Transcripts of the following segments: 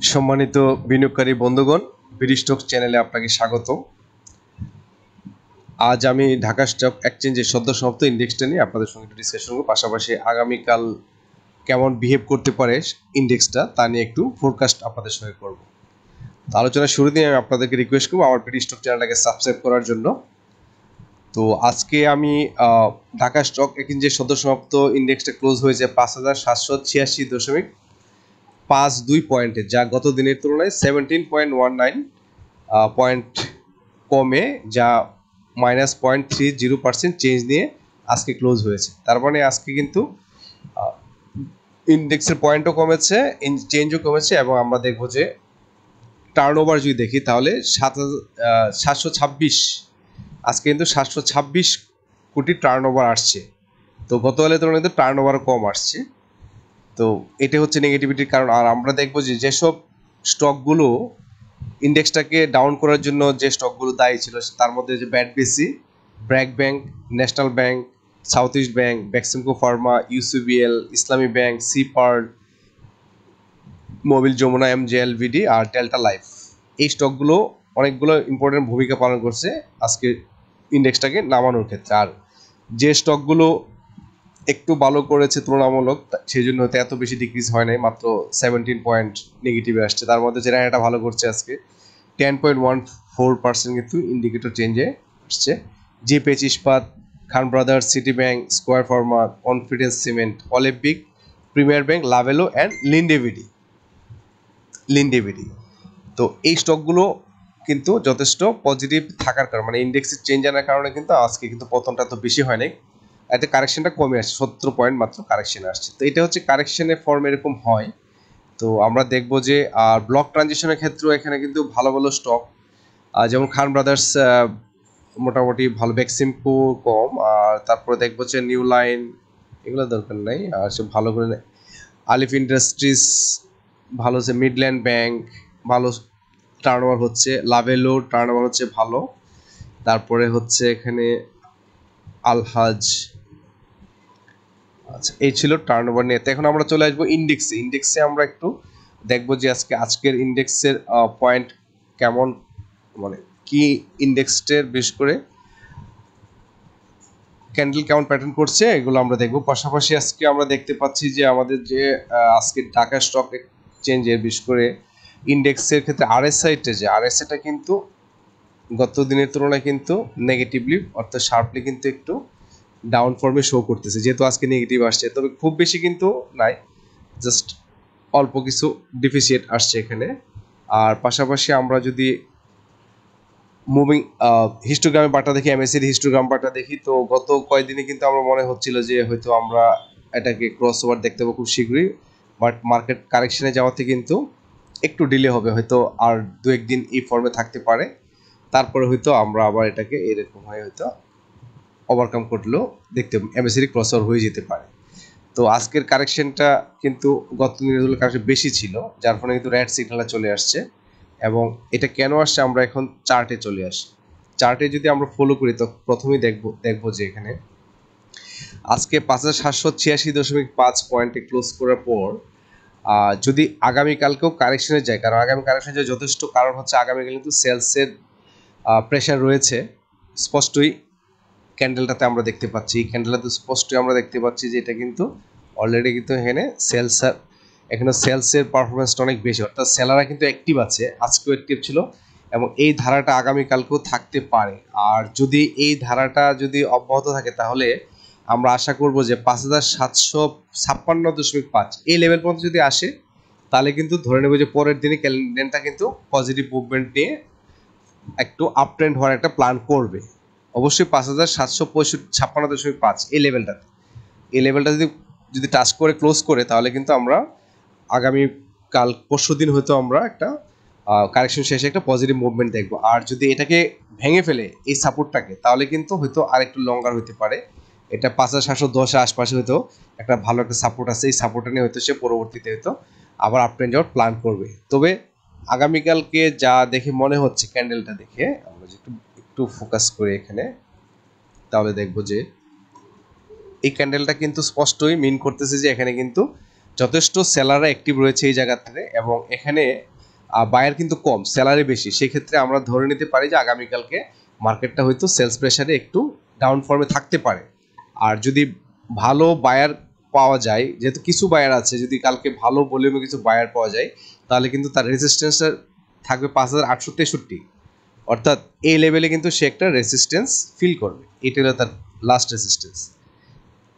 সম্মানিত বিনিয়োগকারী বন্ধুগণ, বিডি স্টক চ্যানেলে আপনাকে স্বাগত। আজ আমি ঢাকা স্টক এক্সচেঞ্জের সদ্য সমাপ্ত ইন্ডেক্সটা নিয়ে আপনাদের সঙ্গে একটু ডিসকাশন করব, পাশাপাশি আগামীকাল কেমন বিহেভ করতে পারে ইন্ডেক্সটা তা নিয়ে একটু ফোরকাস্ট আপনাদের সঙ্গে করব। তো আলোচনার শুরুতেই আমি আপনাদেরকে রিকোয়েস্ট করবো আমার বিডি স্টক চ্যানেলটাকে সাবস্ক্রাইব করার জন্য। তো আজকে আমি ঢাকা স্টক এক্সচেঞ্জের সদ্য সমাপ্ত ইন্ডেক্সটা ক্লোজ হয়েছে ৫,৭৮৬.52 পয়েন্টে, যা গত দিনের তুলনায় 17.19 পয়েন্ট কমে, যা -0.30% চেঞ্জ নিয়ে আজকে ক্লোজ হয়েছে। তার মানে আজকে কিন্তু ইন্ডেক্সের পয়েন্টও কমেছে, চেঞ্জও কমেছে, এবং আমরা দেখব যে টার্নওভার যদি দেখি তাহলে 726 আজকে কিন্তু 726 কোটি টার্নওভার আসছে। তো গতকালের তুলনায় কিন্তু টার্নওভার কম আসছে। তো এটা হচ্ছে নেগেটিভিটির কারণ। আর আমরা দেখব যে যেসব স্টকগুলো ইন্ডেক্সটাকে ডাউন করার জন্য যে স্টকগুলো দায়ী ছিল তার মধ্যে যে ব্যাডবিসি, BRAC Bank, National Bank, South East Bank, Beximco Pharma, UCBL, Islami Bank, সিপার্ড, মোবিল যমুনা, এমজেএলভিডি আর ডেল্টা লাইফ, এই স্টকগুলো অনেকগুলো ইম্পর্টেন্ট ভূমিকা পালন করছে আজকে ইন্ডেক্সটাকে নামানোর ক্ষেত্রে। আর যে স্টকগুলো একটু ভালো করেছে তুলনামূলক, সেই জন্য হয়তো এত বেশি ডিক্রিজ হয় নাই, মাত্র 17 পয়েন্ট নেগেটিভে আসছে। তার মধ্যে যেটা এটা ভালো করছে আজকে 10.14% কিন্তু ইন্ডিকেটর চেঞ্জে আসছে। জিপেচ Ispat, Khan Brothers, City Bank, Square Pharma, Confidence Cement, Olympic, Premier Bank, লাভেলো অ্যান্ড লিন্ডেভিডি। তো এই স্টকগুলো কিন্তু যথেষ্ট পজিটিভ থাকার কারণে, মানে ইন্ডেক্সের চেঞ্জ আনার কারণে কিন্তু আজকে কিন্তু পতনটা তো বেশি হয় নাই, এতে কারেকশনটা কমে আসছে, 70 পয়েন্ট মাত্র কারেকশন আসছে। তো এটা হচ্ছে কারেকশনের ফর্ম এরকম হয়। তো আমরা দেখব যে ব্লক ট্রানজিশনের ক্ষেত্রেও এখানে কিন্তু ভালো ভালো স্টক, যেমন খান ব্রাদার্স মোটামুটি ভালো, বেক্সিমকো কম, আর তারপরে দেখবো যে নিউ লাইন, এগুলো দরকার নাই, আর সব ভালো করে আলিফ ইন্ডাস্ট্রিজ ভালো হচ্ছে, মিডল্যান্ড ব্যাংক ভালো টার্নওভার হচ্ছে, লাভেলো টার্নওভার হচ্ছে ভালো, তারপরে হচ্ছে এখানে আলহাজ। আচ্ছা, এই ছিল টার্নওভার নিয়ে। তো এখন আমরা চলে আসবো ইন্ডেক্সে আমরা একটু দেখবো যে আজকের ইন্ডেক্সের পয়েন্ট কেমন, মানে কি ইন্ডেক্সের বিশেষ করে ক্যান্ডেল কেমন প্যাটার্ন করছে এগুলো আমরা দেখব। পাশাপাশি আজকে আমরা দেখতে পাচ্ছি যে আমাদের যে আজকে ঢাকা স্টক এক্সচেঞ্জের বিশেষ করে ইন্ডেক্সের ক্ষেত্রে আরএসআইটা কিন্তু গত দিনের তুলনায় কিন্তু নেগেটিভলি, অর্থাৎ শার্পলি কিন্তু একটু ডাউন ফর্মে শো করতেছে, যেহেতু আজকে নেগেটিভ আসছে, তবে খুব বেশি কিন্তু নাই, জাস্ট অল্প কিছু ডিফিসিয়েট আসছে এখানে। আর পাশাপাশি আমরা যদি মুভিং হিস্টোগ্রামের বার্তা দেখি, এমএসির হিস্টোগ্রাম বার্তা দেখি, তো গত কয়েকদিনে কিন্তু আমার মনে হচ্ছিল যে হয়তো আমরা এটাকে ক্রস ওভার দেখতে পাবো খুব শীঘ্রই, বাট মার্কেট কারেকশনে যাওয়াতে কিন্তু একটু ডিলে হবে, হয়তো আর দু একদিন এই ফর্মে থাকতে পারে, তারপরে হয়তো আমরা আবার এটাকে এরকম হয়ে হয়তো ওভারকাম করলেও দেখতে এমএসির ক্রস ওভার হয়ে যেতে পারে। তো আজকের কারেকশনটা কিন্তু গত দিনের কারেকশন বেশি ছিল, যার ফলে কিন্তু রেড সিগন্যালটা চলে আসছে। এবং এটা কেন আসছে আমরা এখন চার্টে চলে আসি। চার্টে যদি আমরা ফলো করি তো প্রথমেই দেখবো যে এখানে আজকে ৫,৭৮৬.৫ পয়েন্টে ক্লোজ করার পর যদি আগামীকালকেও কারেকশনে যায়, কারণ আগামী কারেকশনে যায় যথেষ্ট কারণ হচ্ছে আগামীকাল কিন্তু সেলসের প্রেশার রয়েছে, স্পষ্টই ক্যান্ডেলটাতে আমরা দেখতে পাচ্ছি, এই ক্যান্ডেলটাতে স্পষ্টই আমরা দেখতে পাচ্ছি যে এটা কিন্তু অলরেডি কিন্তু এখানে সেলসের পারফরমেন্সটা অনেক বেশি, অর্থাৎ সেলাররা কিন্তু অ্যাক্টিভ আছে, আজকেও অ্যাক্টিভ ছিল, এবং এই ধারাটা আগামীকালকেও থাকতে পারে। আর যদি এই ধারাটা যদি অব্যাহত থাকে তাহলে আমরা আশা করব যে ৫,৭৫৬.৫ এই লেভেল পর্যন্ত যদি আসে তাহলে কিন্তু ধরে নেব যে পরের দিনে ক্যালেন্ডারটা কিন্তু পজিটিভ মুভমেন্ট নিয়ে একটু আপ ট্রেন্ড হওয়ার একটা প্ল্যান করবে। অবশ্যই ৫,৭৫৬.৫ এই লেভেলটা যদি টাচ করে ক্লোজ করে তাহলে কিন্তু আমরা আগামীকাল পরশু দিন হয়তো আমরা একটা কারেকশন শেষে একটা পজিটিভ মুভমেন্ট দেখবো। আর যদি এটাকে ভেঙে ফেলে এই সাপোর্টটাকে তাহলে কিন্তু হয়তো আর একটু লঙ্গার হতে পারে, এটা ৫,৭১০ আশপাশে হয়তো একটা ভালো একটা সাপোর্ট আছে, এই সাপোর্টটা নিয়ে হয়তো সে পরবর্তীতে হয়তো আবার আপ ট্রেন্ড যাওয়ার প্ল্যান করবে। তবে আগামীকালকে যা দেখে মনে হচ্ছে, ক্যান্ডেলটা দেখে আমরা যদি একটু ফোকাস করি এখানে, তাহলে দেখবো যে এই ক্যান্ডেলটা কিন্তু স্পষ্টই মিন করতেছে যে এখানে কিন্তু যথেষ্ট সেলাররা অ্যাক্টিভ রয়েছে এই জায়গাতে, এবং এখানে বায়ার কিন্তু কম, সেলারে বেশি। সেক্ষেত্রে আমরা ধরে নিতে পারি যে আগামীকালকে মার্কেটটা হয়তো সেলস প্রেশারে একটু ডাউন ফর্মে থাকতে পারে। আর যদি ভালো বায়ার পাওয়া যায়, যেহেতু কিছু বায়ার আছে, যদি কালকে ভালো ভলিউমে কিছু বায়ার পাওয়া যায় তাহলে কিন্তু তার রেজিস্ট্যান্সটা থাকবে 5863, অর্থাৎ এই লেভেলে কিন্তু সে একটা রেজিস্ট্যান্স ফিল করবে। এটা হলো তার লাস্ট রেজিস্ট্যান্স।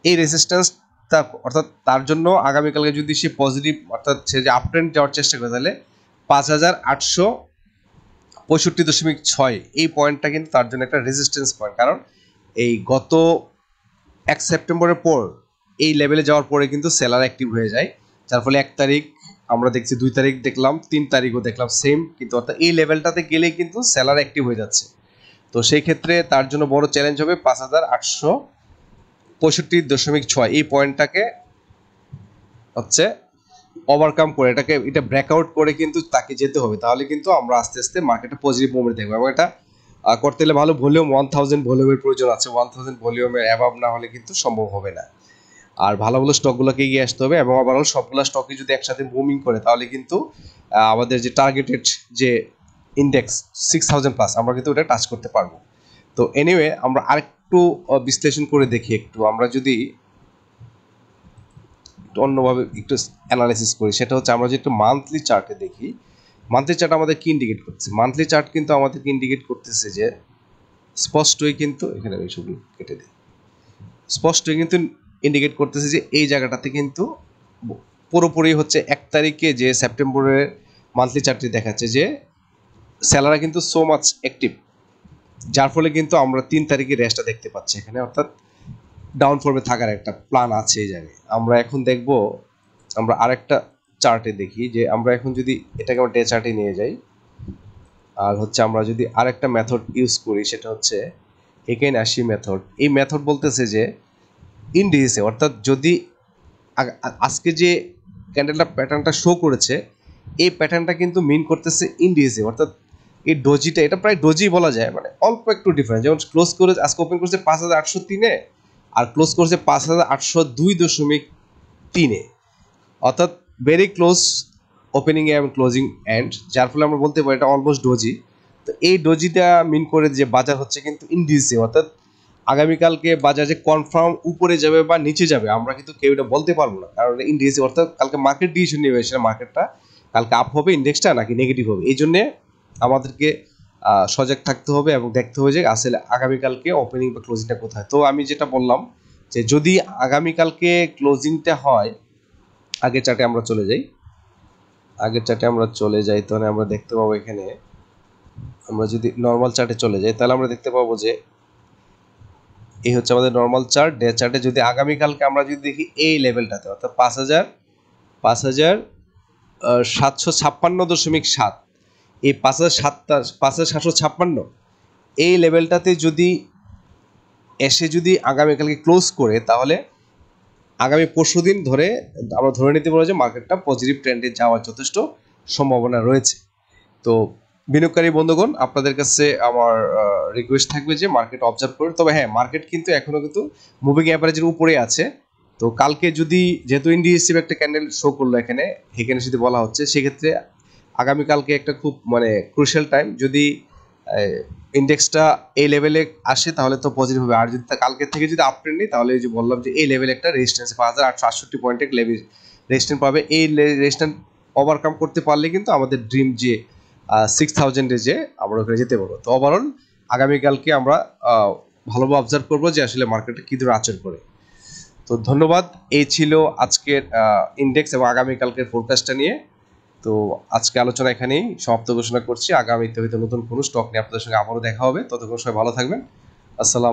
এই রেজিস্ট্যান্সটা অর্থাৎ তার জন্য আগামীকালকে যদি সে পজিটিভ অর্থাৎ সে যে আপ ট্রেন্ড যাওয়ার চেষ্টা করে তাহলে 5865.6 এই পয়েন্টটা কিন্তু তার জন্য একটা রেজিস্ট্যান্স পয়েন্ট। কারণ এই গত 1 সেপ্টেম্বরের পর এই লেভেলে যাওয়ার পরে কিন্তু সেলার অ্যাক্টিভ হয়ে যায়, যার ফলে 1 তারিখ আমরা দেখছি, 2 তারিখ দেখলাম, 3 তারিখও দেখলাম সেম, কিন্তু অর্থাৎ এই লেভেলটাতে গেলেই কিন্তু সেলার অ্যাক্টিভ হয়ে যাচ্ছে। তো সেই ক্ষেত্রে তার জন্য বড় চ্যালেঞ্জ হবে 5865.6 এই পয়েন্টটাকে হচ্ছে ওভারকাম করে এটা ব্রেকআউট করে কিন্তু তাকে যেতে হবে। তাহলে কিন্তু আমরা আস্তে আস্তে মার্কেটে পজিটিভ মুভমেন্ট দেখবো, এবং এটা করতে হলে ভালো ভলিউম 1000 ভলিউমের প্রয়োজন আছে। 1000 ভলিউমের অ্যাভাব না হলে কিন্তু সম্ভব হবে না। আর ভালো ভালো স্টকগুলোকে এগিয়ে আসতে হবে, এবং ওভারঅল সবগুলো স্টকে যদি একসাথে মুভিং করে তাহলে কিন্তু আমাদের যে টার্গেটেড যে ইন্ডেক্স 6000+ আমরা কিন্তু ওটা টাচ করতে পারবো। তো এনিওয়ে আমরা আরেকটু বিশ্লেষণ করে দেখি, একটু আমরা যদি অন্যভাবে একটু অ্যানালাইসিস করি, সেটা হচ্ছে আমরা যদি একটু মান্থলি চার্টে দেখি, মান্থলি চার্ট আমাদের কি ইন্ডিকেট করছে? মান্থলি চার্ট কিন্তু আমাদেরকে ইন্ডিকেট করতেছে যে স্পষ্টই কিন্তু, এখানে আমি ছবি কেটে দিই, স্পষ্টই কিন্তু ইন্ডিকেট করতেছে যে এই জায়গাটাতে কিন্তু পুরোপুরি হচ্ছে 1 তারিখে যে সেপ্টেম্বরের মান্থলি চার্টটি দেখাচ্ছে যে সেলাররা কিন্তু সো মাচ অ্যাক্টিভ, যার ফলে কিন্তু আমরা 3 তারিখে রেস্টটা দেখতে পাচ্ছি এখানে, অর্থাৎ ডাউন ফর্মে থাকার একটা প্ল্যান আছে এই জায়গায়। আমরা এখন দেখব, আমরা আরেকটা চার্টে দেখি যে আমরা এখন যদি এটাকে আমরা ডে চার্টে নিয়ে যাই, আর হচ্ছে আমরা যদি আরেকটা মেথড ইউজ করি, সেটা হচ্ছে একেইন-80 মেথড। এই মেথড বলতেছে যে ইন্ডিসে, অর্থাৎ যদি আজকে যে ক্যান্ডেলটা প্যাটার্নটা শো করেছে এই প্যাটার্নটা কিন্তু মিন করতেছে ইন্ডিসে, অর্থাৎ এই ডোজিটা, এটা প্রায় ডোজি বলা যায়, মানে অল্প একটু ডিফারেন্স। যেমন ক্লোজ করে আজকে ওপেন করছে 5803-এ আর ক্লোজ করছে 5802.3-এ, অর্থাৎ ভেরি ক্লোজ ওপেনিং এবং ক্লোজিং এন্ড, যার ফলে আমরা বলতে পারি এটা অলমোস্ট ডোজি। তো এই ডোজিটা মিন করে যে বাজার হচ্ছে কিন্তু ইন্ডিসে, অর্থাৎ আগামীকালকে বাজার যে কনফার্ম উপরে যাবে বা নিচে যাবে আমরা কিন্তু কেউ এটা বলতে পারবো না, কারণ ইন্ডিসে, অর্থাৎ কালকে মার্কেট ডিসিশন নেবে সেটা মার্কেটটা কালকে আপ হবে ইন্ডেক্সটা নাকি নেগেটিভ হবে। এই জন্যে আমাদেরকে সজাগ থাকতে হবে এবং দেখতে হবে যে আসলে আগামীকালকে ওপেনিং বা ক্লোজিংটা কোথায়। তো আমি যেটা বললাম যে যদি আগামীকালকে ক্লোজিংটা হয়, আগের চার্টে আমরা চলে যাই, তাহলে আমরা দেখতে পাবো এখানে, আমরা যদি নর্মাল চার্টে চলে যাই তাহলে আমরা দেখতে পাবো যে এই হচ্ছে আমাদের নর্মাল চার্ট। ডে চার্টে যদি আগামীকালকে আমরা যদি দেখি এই লেভেলটাতে, অর্থাৎ 5756.7, এই 5756 এই লেভেলটাতে যদি এসে যদি আগামীকালকে ক্লোজ করে, তাহলে আগামী পরশুদিন ধরে আমরা ধরে নিতে পারবো যে মার্কেটটা পজিটিভ ট্রেন্ডে যাওয়ার যথেষ্ট সম্ভাবনা রয়েছে। তো বিনিয়োগকারী বন্ধুগণ, আপনাদের কাছে আমার রিকোয়েস্ট থাকবে যে মার্কেট অবজার্ভ করুন। তবে হ্যাঁ, মার্কেট কিন্তু এখনো কিন্তু মুভিং অ্যাভারেজের উপরে আছে। তো কালকে যদি, যেহেতু ইন্ডিসিভ একটা ক্যান্ডেল শো করলো এখানে যদি বলা হচ্ছে, সেক্ষেত্রে আগামীকালকে একটা খুব মানে ক্রুশিয়াল টাইম। যদি ইন্ডেক্সটা এই লেভেলে আসে তাহলে তো পজিটিভ হবে, আর যদি কালকে থেকে যদি আপ ট্রেন্ড নেই তাহলে এই যে বললাম যে এই লেভেলে একটা রেজিস্ট্যান্স 5868 পয়েন্টের লেভেল রেজিস্ট্যান্স পাবে। এই রেজিস্ট্যান্স ওভারকাম করতে পারলে কিন্তু আমাদের ড্রিম যে 6000-এ যে আমরা ওখানে যেতে পারবো। তো ওভারঅল আগামীকালকে আমরা ভালোভাবে অবজার্ভ করবো যে আসলে মার্কেটটা কী ধরনের আচরণ করে। তো ধন্যবাদ, এই ছিল আজকের ইন্ডেক্স এবং আগামীকালকের ফোরকাস্টটা নিয়ে। তো আজকে আলোচনা এখানেই সমাপ্ত ঘোষণা করছি। আগামীতে হয়তো নতুন কোনো স্টক নিয়ে আপনাদের সঙ্গে আবারও দেখা হবে। ততক্ষণ সবাই ভালো থাকবেন। আসসালাম।